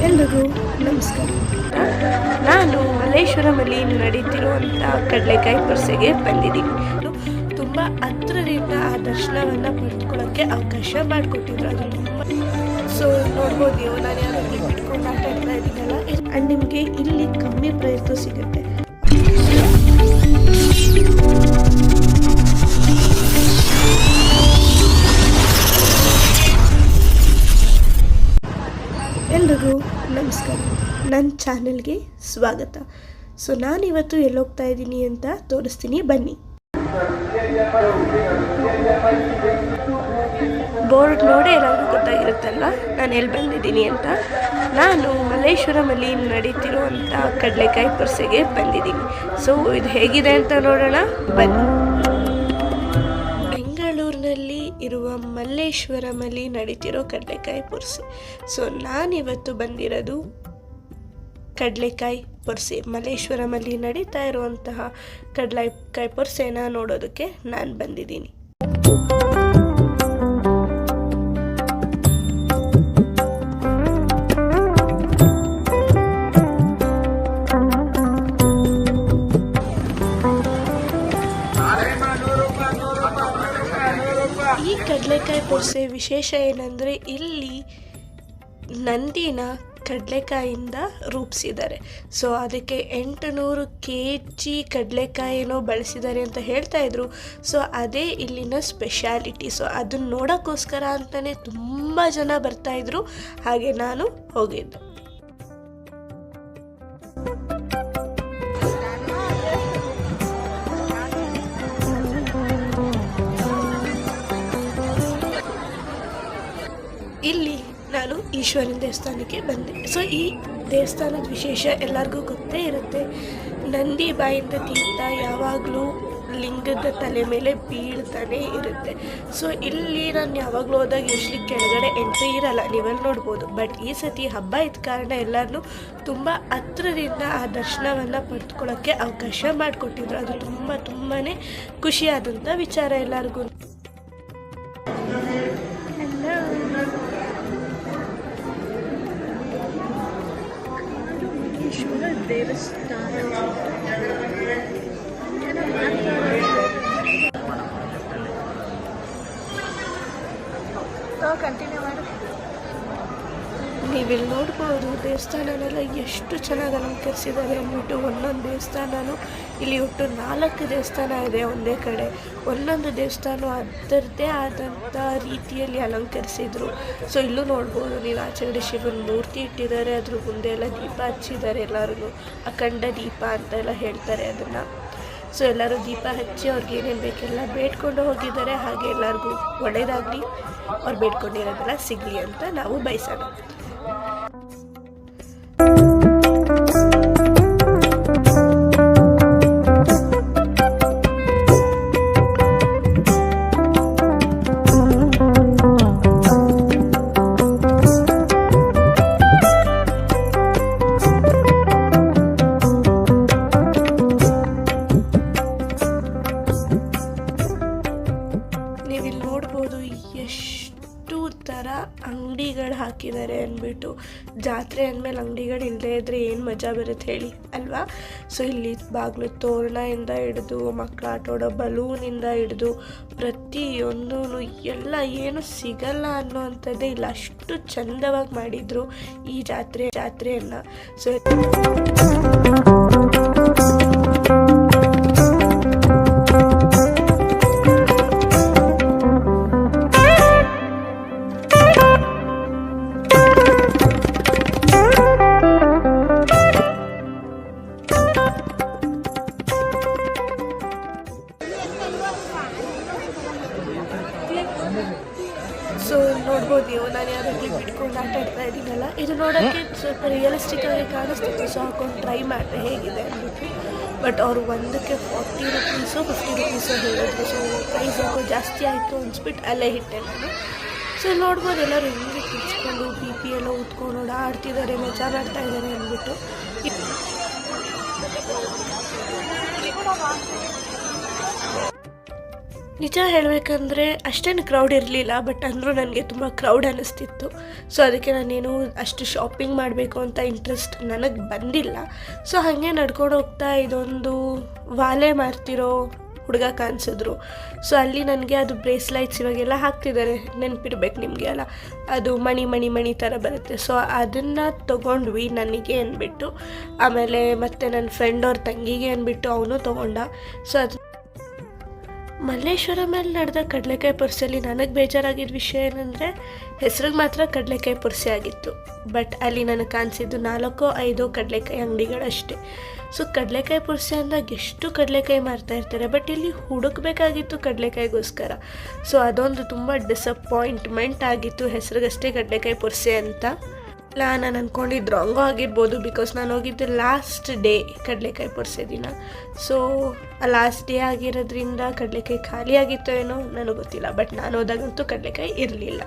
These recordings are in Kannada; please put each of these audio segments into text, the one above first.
ಎಲ್ರಿಗೂ ನಮಸ್ಕಾರ. ನಾನು ಮಲ್ಲೇಶ್ವರಮಲ್ಲಿ ನಡೀತಿರುವಂಥ ಕಡಲೆಕಾಯಿ ಪರ್ಸೆಗೆ ಬಂದಿದ್ದೀನಿ. ತುಂಬ ಹತ್ರದಿಂದ ಆ ದರ್ಶನವನ್ನು ಪಡೆದುಕೊಳ್ಳೋಕ್ಕೆ ಅವಕಾಶ ಮಾಡಿಕೊಟ್ಟಿದ್ರು. ಅದು ತುಂಬ ನೋಡ್ಬೋದು ನೀವು. ನಾನು ಯಾರಾದರೂ ಬಿಟ್ಕೊಂಡು ಆಟ ಆಡ್ತಾ ಇದ್ದೀನಲ್ಲ, ಆ್ಯಂಡ್ ನಿಮಗೆ ಇಲ್ಲಿ ಕಮ್ಮಿ ಪ್ರೈಸ್ ಸಿಗುತ್ತೆ. ಎಲ್ರಿಗೂ ನಮಸ್ಕಾರ. ನನ್ನ ಚಾನೆಲ್ಗೆ ಸ್ವಾಗತ. ನಾನಿವತ್ತು ಎಲ್ಲೋಗ್ತಾ ಇದ್ದೀನಿ ಅಂತ ತೋರಿಸ್ತೀನಿ, ಬನ್ನಿ. ಬೋರ್ಡ್ ನೋಡಿ ಎಲ್ಲರಿಗೂ ಗೊತ್ತಾಗಿರುತ್ತಲ್ಲ ನಾನು ಎಲ್ಲಿ ಬಂದಿದ್ದೀನಿ ಅಂತ. ನಾನು ಮಲ್ಲೇಶ್ವರಮಲ್ಲಿ ನಡೀತಿರುವಂಥ ಕಡಲೆಕಾಯಿ ಪರ್ಸೆಗೆ ಬಂದಿದ್ದೀನಿ. ಇದು ಹೇಗಿದೆ ಅಂತ ನೋಡೋಣ, ಬನ್ನಿ. ಬೆಂಗಳೂರಿನಲ್ಲಿ ಇರುವ ಮಲ್ಲೇಶ್ವರಮಲ್ಲಿ ನಡೀತಿರೋ ಕಡಲೆಕಾಯಿ ಪರ್ಸೆ. ನಾನಿವತ್ತು ಬಂದಿರೋದು ಕಡಲೆಕಾಯಿ ಪರ್ಸೆ, ಮಲ್ಲೇಶ್ವರಮಲ್ಲಿ ನಡೀತಾ ಇರುವಂತಹ ಕಡಲೆಕಾಯಿ ಪರ್ಸೆನ ನೋಡೋದಕ್ಕೆ ನಾನು ಬಂದಿದ್ದೀನಿ. ಈ ಕಡಲೆಕಾಯಿ ಪರ್ಸೆ ವಿಶೇಷ ಏನಂದರೆ, ಇಲ್ಲಿ ನಂದಿನ ಕಡಲೆಕಾಯಿಂದ ರೂಪಿಸಿದ್ದಾರೆ. ಅದಕ್ಕೆ 800 kg ಕಡಲೆಕಾಯಿನೋ ಬಳಸಿದ್ದಾರೆ ಅಂತ ಹೇಳ್ತಾ ಇದ್ರು. ಅದೇ ಇಲ್ಲಿನ ಸ್ಪೆಷಾಲಿಟಿ. ಅದನ್ನು ನೋಡೋಕ್ಕೋಸ್ಕರ ಅಂತಲೇ ತುಂಬ ಜನ ಬರ್ತಾಯಿದ್ರು. ಹಾಗೆ ನಾನು ಹೋಗಿದ್ದೆ. ಇಲ್ಲಿ ನಾನು ಈಶ್ವರನ ದೇವಸ್ಥಾನಕ್ಕೆ ಬಂದೆ. ಈ ದೇವಸ್ಥಾನದ ವಿಶೇಷ ಎಲ್ಲರಿಗೂ ಗೊತ್ತೇ ಇರುತ್ತೆ. ನಂದಿ ಬಾಯಿಂದ ತೀರ್ಥ ಯಾವಾಗಲೂ ಲಿಂಗದ ತಲೆ ಮೇಲೆ ಬೀಳ್ತಾನೆ ಇರುತ್ತೆ. ಇಲ್ಲಿ ನಾನು ಯಾವಾಗಲೂ ಹೋದಾಗ ಯೂಶ್ವಲಿ ಕೆಳಗಡೆ ಎಂಟ್ರಿ ಇರಲ್ಲ, ನೀವೆಲ್ಲ ನೋಡ್ಬೋದು. ಬಟ್ ಈ ಸತಿ ಹಬ್ಬ ಇದ್ದ ಕಾರಣ ಎಲ್ಲರೂ ತುಂಬ ಹತ್ರದಿಂದ ಆ ದರ್ಶನವನ್ನು ಪಡೆದುಕೊಳ್ಳೋಕ್ಕೆ ಅವಕಾಶ ಮಾಡಿಕೊಟ್ಟಿದ್ರು. ಅದು ತುಂಬಾ ಖುಷಿಯಾದಂಥ ವಿಚಾರ ಎಲ್ಲರಿಗೂ. ದೇವಸ್ಥಾನ ಕಂಟಿನ್ಯೂ ಮಾಡಿ. ನೀವಿಲ್ಲಿ ನೋಡ್ಬೋದು ದೇವಸ್ಥಾನನೆಲ್ಲ ಎಷ್ಟು ಚೆನ್ನಾಗಿ ಅಲಂಕರಿಸಿದ್ದಾರೆ ಅಂದ್ಬಿಟ್ಟು. ಒಂದೊಂದು ದೇವಸ್ಥಾನನೂ ಇಲ್ಲಿ ಒಟ್ಟು 4 ದೇವಸ್ಥಾನ ಇದೆ ಒಂದೇ ಕಡೆ. ಒಂದೊಂದು ದೇವಸ್ಥಾನ ಅದರದ್ದೇ ಆದಂಥ ರೀತಿಯಲ್ಲಿ ಅಲಂಕರಿಸಿದ್ರು. ಇಲ್ಲೂ ನೋಡ್ಬೋದು ನೀವು, ಆಚೆಗಡೆ ಶಿವನ ಮೂರ್ತಿ ಇಟ್ಟಿದ್ದಾರೆ, ಅದ್ರ ಮುಂದೆ ಎಲ್ಲ ದೀಪ ಹಚ್ಚಿದ್ದಾರೆ. ಎಲ್ಲರೂ ಅಖಂಡ ದೀಪ ಅಂತೆಲ್ಲ ಹೇಳ್ತಾರೆ ಅದನ್ನು. ಎಲ್ಲರೂ ದೀಪ ಹಚ್ಚಿ ಅವ್ರಿಗೆ ಏನೇನು ಬೇಕೆಲ್ಲ ಬೇಡ್ಕೊಂಡು ಹೋಗಿದ್ದಾರೆ. ಹಾಗೆ ಎಲ್ಲರಿಗೂ ಒಳ್ಳೆಯದಾಗಲಿ, ಅವ್ರು ಬೇಡ್ಕೊಂಡಿರೋದೆಲ್ಲ ಸಿಗಲಿ ಅಂತ ನಾವು ಬಯಸೋಣ. ನೀವಿಲ್ಲಿ ನೋಡ್ಬೋದು ಎಷ್ಟು ಥರ ಅಂಗಡಿಗಳು ಹಾಕಿದ್ದಾರೆ ಅಂದ್ಬಿಟ್ಟು. ಜಾತ್ರೆ ಅಂದಮೇಲೆ ಅಂಗಡಿಗಳು ಇಲ್ಲದೇ ಇದ್ದರೆ ಏನು ಮಜಾ ಬರುತ್ತೆ ಹೇಳಿ ಅಲ್ವಾ. ಇಲ್ಲಿ ಬಾಗಿಲು ತೋರಣದಿಂದ ಹಿಡಿದು ಮಕ್ಕಳು ಆಟಾಡೋ ಬಲೂನಿಂದ ಹಿಡಿದು ಪ್ರತಿಯೊಂದೂ ಎಲ್ಲ ಏನು ಸಿಗಲ್ಲ ಅನ್ನೋವಂಥದ್ದೇ ಇಲ್ಲ. ಅಷ್ಟು ಚಂದವಾಗಿ ಮಾಡಿದರು ಈ ಜಾತ್ರೆಯನ್ನು. ನೋಡ್ಬೋದು ನೀವು, ನಾನು ಯಾರಾದರೂ ಬಿಟ್ಕೊಂಡು ಆಟ ಆಡ್ತಾ ಇದ್ದೀನಲ್ಲ, ಇದು ನೋಡೋಕ್ಕೆ ಸ್ವಲ್ಪ ರಿಯಲಿಸ್ಟಿಕ್ ಆಗಿ ಕಾಣಿಸ್ತಿತ್ತು. ಹಾಕೊಂಡು ಟ್ರೈ ಮಾಡಿದೆ ಹೇಗಿದೆ ಅಂದ್ಬಿಟ್ಟು. ಬಟ್ ಅವರು ಒಂದಕ್ಕೆ 40 ರೂಪೀಸು 50 ರೂಪೀಸು ಹೇಳಿದ್ರು. ಪ್ರೈಸ್ ಯಾಕೋ ಜಾಸ್ತಿ ಆಯಿತು ಅನ್ಸ್ಬಿಟ್ಟು ಅಲ್ಲೇ ಹಿಟ್ಟೆ ನಾನು. ನೋಡ್ಬೋದು ಎಲ್ಲರೂ ಹಿಂಗೆ ಕಿಚ್ಕೊಂಡು BP ಎಲ್ಲ ಉತ್ಕೊಂಡು ಆಡ್ತಿದ್ದಾರೆ, ಮಜಾ ಮಾಡ್ತಾ ಇದ್ದಾರೆ ಅಂದ್ಬಿಟ್ಟು. ನಿಜ ಹೇಳಬೇಕಂದ್ರೆ ಅಷ್ಟೇನು ಕ್ರೌಡ್ ಇರಲಿಲ್ಲ, ಬಟ್ ಅಂದರೂ ನನಗೆ ತುಂಬ ಕ್ರೌಡ್ ಅನ್ನಿಸ್ತಿತ್ತು. ಸೊ ಅದಕ್ಕೆ ನಾನೇನು ಅಷ್ಟು ಶಾಪಿಂಗ್ ಮಾಡಬೇಕು ಅಂತ ಇಂಟ್ರೆಸ್ಟ್ ನನಗೆ ಬಂದಿಲ್ಲ. ಸೊ ಹಾಗೆ ನಡ್ಕೊಂಡು ಹೋಗ್ತಾ ಇದೊಂದು ವಾಲೆ ಮಾರ್ತಿರೋ ಹುಡುಗ ಕಾಣಿಸಿದ್ರು. ಸೊ ಅಲ್ಲಿ ನನಗೆ ಅದು ಬ್ರೇಸ್ಲೈಟ್ಸ್ ಇವಾಗೆಲ್ಲ ಹಾಕ್ತಿದ್ದಾರೆ, ನೆನಪಿರ್ಬೇಕು ನಿಮಗೆ ಅಲ್ಲ, ಅದು ಮಣಿ ಥರ ಬರುತ್ತೆ. ಸೊ ಅದನ್ನು ತೊಗೊಂಡ್ವಿ ನನಗೆ ಅಂದ್ಬಿಟ್ಟು. ಆಮೇಲೆ ಮತ್ತು ನನ್ನ ಫ್ರೆಂಡ್ ಅವ್ರ ತಂಗಿಗೆ ಅಂದ್ಬಿಟ್ಟು ಅವನು ತೊಗೊಂಡ. ಸೊ ಅದು ಮಲ್ಲೇಶ್ವರಮಲ್ಲಿ ನಡೆದ ಕಡಲೆಕಾಯಿ ಪುರ್ಸಲ್ಲಿ ನನಗೆ ಬೇಜಾರಾಗಿದ್ದ ವಿಷಯ ಏನಂದರೆ ಹೆಸ್ರಿಗೆ ಮಾತ್ರ ಕಡಲೆಕಾಯಿ ಪುರ್ಸೆ ಆಗಿತ್ತು, ಬಟ್ ಅಲ್ಲಿ ನನಗೆ ಕಾಣಿಸಿದ್ದು 4-5 ಕಡಲೆಕಾಯಿ ಅಂಗಡಿಗಳಷ್ಟೇ. ಸೊ ಕಡಲೆಕಾಯಿ ಪುರ್ಸೆ ಅಂದಾಗ ಎಷ್ಟು ಕಡಲೆಕಾಯಿ ಮಾರ್ತಾಯಿರ್ತಾರೆ, ಬಟ್ ಇಲ್ಲಿ ಹುಡುಕಬೇಕಾಗಿತ್ತು ಕಡಲೆಕಾಯಿಗೋಸ್ಕರ. ಸೊ ಅದೊಂದು ತುಂಬ ಡಿಸಪಾಯಿಂಟ್ಮೆಂಟ್ ಆಗಿತ್ತು, ಹೆಸ್ರಿಗಷ್ಟೇ ಕಡಲೆಕಾಯಿ ಪುರ್ಸೆ ಅಂತ. ಇಲ್ಲ, ನಾನು ಅಂದ್ಕೊಂಡಿದ್ದು ರಾಂಗೋ ಆಗಿರ್ಬೋದು, ಬಿಕಾಸ್ ನಾನು ಹೋಗಿದ್ದು ಲಾಸ್ಟ್ ಡೇ ಕಡಲೆಕಾಯಿ ಪುರ್ಸೆ ದಿನ. ಸೊ ಲಾಸ್ಟ್ ಡೇ ಆಗಿರೋದ್ರಿಂದ ಕಡಲೆಕಾಯಿ ಖಾಲಿ ಆಗಿತ್ತೋ ಏನೋ ನನಗೆ ಗೊತ್ತಿಲ್ಲ, ಬಟ್ ನಾನು ಹೋದಾಗಂತೂ ಕಡಲೆಕಾಯಿ ಇರಲಿಲ್ಲ.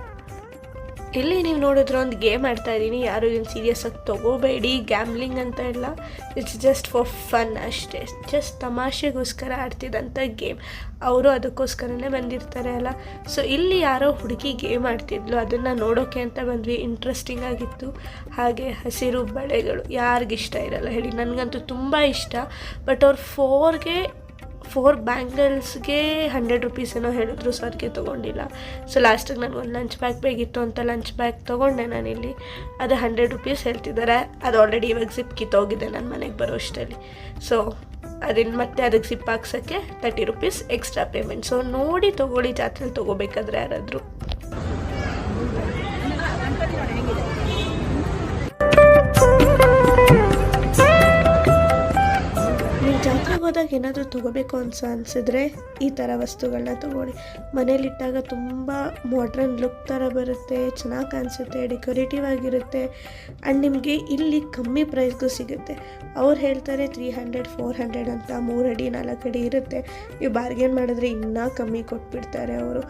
ಇಲ್ಲಿ ನೀವು ನೋಡಿದ್ರೆ ಒಂದು ಗೇಮ್ ಆಡ್ತಾಯಿದ್ದೀನಿ, ಯಾರು ಇದನ್ನು ಸೀರಿಯಸ್ಸಾಗಿ ತೊಗೋಬೇಡಿ, ಗ್ಯಾಮ್ಲಿಂಗ್ ಅಂತ ಇಲ್ಲ, ಇಟ್ಸ್ ಜಸ್ಟ್ ಫಾರ್ ಫನ್ ಅಷ್ಟೇ, ಜಸ್ಟ್ ತಮಾಷೆಗೋಸ್ಕರ ಆಡ್ತಿದ್ದಂಥ ಗೇಮ್. ಅವರು ಅದಕ್ಕೋಸ್ಕರನೇ ಬಂದಿರ್ತಾರೆ ಅಲ್ಲ. ಸೊ ಇಲ್ಲಿ ಯಾರೋ ಹುಡುಗಿ ಗೇಮ್ ಆಡ್ತಿದ್ಲು, ಅದನ್ನು ನೋಡೋಕ್ಕೆ ಅಂತ ಬಂದ್ವಿ, ಇಂಟ್ರೆಸ್ಟಿಂಗ್ ಆಗಿತ್ತು. ಹಾಗೆ ಹಸಿರು ಬಳೆಗಳು ಯಾರಿಗಿಷ್ಟ ಇರಲ್ಲ ಹೇಳಿ, ನನಗಂತೂ ತುಂಬ ಇಷ್ಟ. ಬಟ್ ಅವ್ರು 4 ಬ್ಯಾಂಗಲ್ಸ್ಗೆ 100 ರೂಪೀಸ್ ಏನೋ ಹೇಳಿದ್ರು, ಸೊ ಅದಕ್ಕೆ ತೊಗೊಂಡಿಲ್ಲ. ಸೊ ಲಾಸ್ಟಿಗೆ ನನಗೊಂದು ಲಂಚ್ ಬ್ಯಾಗ್ ಬೇಕಿತ್ತು ಅಂತ ಲಂಚ್ ಬ್ಯಾಗ್ ತೊಗೊಂಡೆ ನಾನಿಲ್ಲಿ. ಅದು 100 ರೂಪೀಸ್ ಹೇಳ್ತಿದ್ದಾರೆ, ಅದು ಆಲ್ರೆಡಿ ಇವಾಗ ಜಿಪ್ ಕಿತ್ತೋಗಿದೆ ನನ್ನ ಮನೆಗೆ ಬರೋ ಅಷ್ಟರಲ್ಲಿ. ಸೊ ಅದನ್ನು ಮತ್ತೆ ಅದಕ್ಕೆ ಜಿಪ್ ಹಾಕ್ಸೋಕ್ಕೆ 30 ರೂಪೀಸ್ ಎಕ್ಸ್ಟ್ರಾ ಪೇಮೆಂಟ್. ಸೊ ನೋಡಿ ತೊಗೊಳ್ಳಿ, ಜಾತ್ರೆಲಿ ತೊಗೋಬೇಕಾದ್ರೆ ಯಾರಾದರೂ. ಜಾತ್ರೆಗೆ ಹೋದಾಗ ಏನಾದರೂ ತೊಗೋಬೇಕು ಅನಿಸಿದ್ರೆ ಈ ಥರ ವಸ್ತುಗಳನ್ನ ತೊಗೊಳ್ಳಿ. ಮನೇಲಿಟ್ಟಾಗ ತುಂಬ ಮಾಡ್ರನ್ ಲುಕ್ ಥರ ಬರುತ್ತೆ, ಚೆನ್ನಾಗಿ ಕಾಣಿಸುತ್ತೆ, ಡೆಕೋರೇಟಿವ್ ಆಗಿರುತ್ತೆ. ಆ್ಯಂಡ್ ನಿಮಗೆ ಇಲ್ಲಿ ಕಮ್ಮಿ ಪ್ರೈಸ್ಗೂ ಸಿಗುತ್ತೆ. ಅವ್ರು ಹೇಳ್ತಾರೆ 300-400 ಅಂತ, 3 ಅಡಿ 4 ಅಡಿ ಇರುತ್ತೆ. ನೀವು ಬಾರ್ಗೇನ್ ಮಾಡಿದ್ರೆ ಇನ್ನೂ ಕಮ್ಮಿ ಕೊಟ್ಬಿಡ್ತಾರೆ ಅವರು.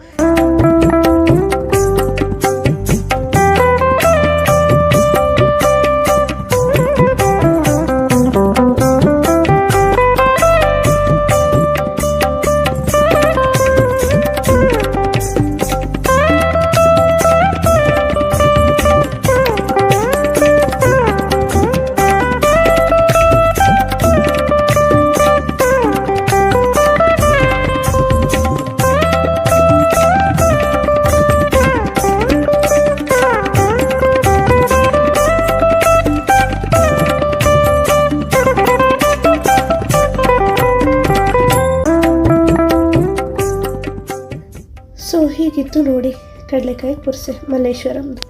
ಸೊ ಹೀಗಿತ್ತು ನೋಡಿ ಕಡಲೆಕಾಯಿ ಪುರ್ಸೆ ಮಲ್ಲೇಶ್ವರಂದು.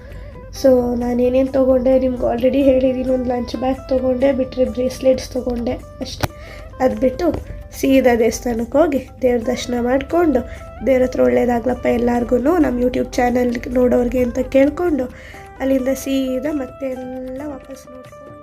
ಸೊ ನಾನೇನೇನು ತೊಗೊಂಡೆ ನಿಮ್ಗೆ ಆಲ್ರೆಡಿ ಹೇಳಿದ್ದೀನಿ, ಒಂದು ಲಂಚ್ ಬ್ಯಾಗ್ ತೊಗೊಂಡೆ, ಬಿಟ್ಟರೆ ಬ್ರೇಸ್ಲೆಟ್ಸ್ ತೊಗೊಂಡೆ ಅಷ್ಟೇ. ಅದು ಬಿಟ್ಟು ಸೀದಾ ದೇವಸ್ಥಾನಕ್ಕೆ ಹೋಗಿ ದೇವ್ರ ದರ್ಶನ ಮಾಡಿಕೊಂಡು, ದೇವ್ರ ಹತ್ರ ಒಳ್ಳೇದಾಗ್ಲಪ್ಪ ಎಲ್ಲರಿಗೂ, ನಮ್ಮ ಯೂಟ್ಯೂಬ್ ಚಾನಲ್ ನೋಡೋರಿಗೆ ಅಂತ ಕೇಳಿಕೊಂಡು ಅಲ್ಲಿಂದ ಸೀದಾ ಮತ್ತೆ ಎಲ್ಲ ವಾಪಸ್ ನೋಡ್ಕೊಂಡು